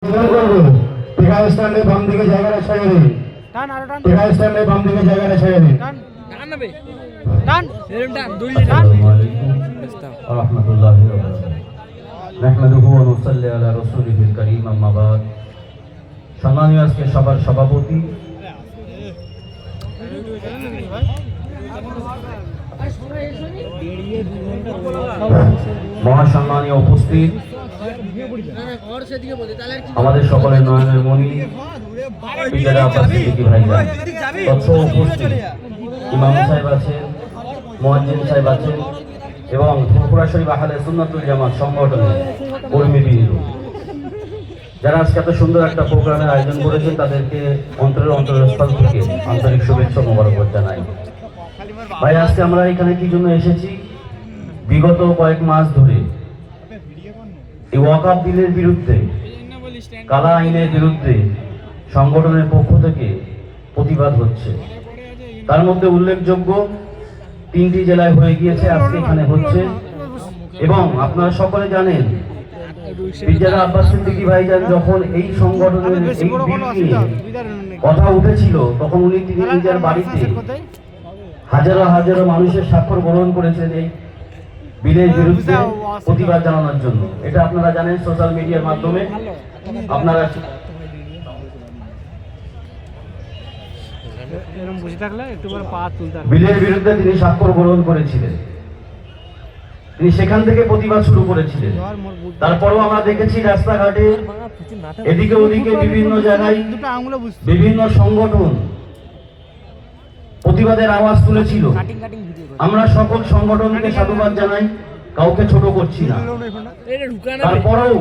টিকা স্ট্যান্ডে বাম দিকে জায়গাটা ছেড়ে দিন। টিকা স্ট্যান্ডে বাম দিকে জায়গাটা ছেড়ে দিন। রাহমাতুল্লাহি ওয়া বারাকাতুহু। নাহমাদুহু ওয়া নুসাল্লি আলা রাসূলিহিল কারীম, আম্মা বাদ। সম্মানীয় আজকে সবার সভাপতি মহাসম্মানীয় উপস্থিত আমাদের সকলের নয়নের মণি উপস্থিত ইমাম সাহেব আছেন, মুয়াজ্জিন সাহেব আছেন এবং ফুরফুরা শরীফ আহলে সুন্নাতুল জামাত সংগঠনের কর্মীবৃন্দ, যারা আজকে এত সুন্দর একটা প্রোগ্রামের আয়োজন করেছেন তাদেরকে অন্তরস্থল থেকে আন্তরিক শুভেচ্ছা ও মোবারকবাদ জানাই। ভাই, আজকে আমরা এখানে কি জন্য এসেছি? বিগত কয়েক মাস ধরে এই ওয়াকফ বিলের বিরুদ্ধে, কালা আইনের বিরুদ্ধে সংগঠনের পক্ষ থেকে প্রতিবাদ হচ্ছে। তার মধ্যে উল্লেখযোগ্য 3টি জেলায় হয়ে গিয়েছে, আজকে এখানে হচ্ছে। এবং আপনারা সকলে জানেন পিরজাদা আব্বাস সিদ্দিকী ভাইজান যখন এই সংগঠনের এই বিল নিয়ে কথা উঠেছিল তখন তিনি নিজের বাড়িতে হাজারো হাজারো মানুষের স্বাক্ষর গ্রহণ করেছেন এই বিলের বিরুদ্ধে প্রতিবাদ জানানোর জন্য। এটা আপনারা জানেন সোশ্যাল মিডিয়ার মাধ্যমে। আপনারা বিলের বিরুদ্ধে তিনি স্বাক্ষর গ্রহণ করেছিলেন, তিনি সেখান থেকে প্রতিবাদ শুরু করেছিলেন। তারপরেও আমরা দেখেছি রাস্তাঘাটে এদিকে ওদিকে বিভিন্ন জায়গায় বিভিন্ন সংগঠন প্রতিবাদের আওয়াজ তুলেছিল। আমরা সকল সংগঠনকে সাধুবাদ জানাই, কাউকে ছোট করছি না। তারপরেও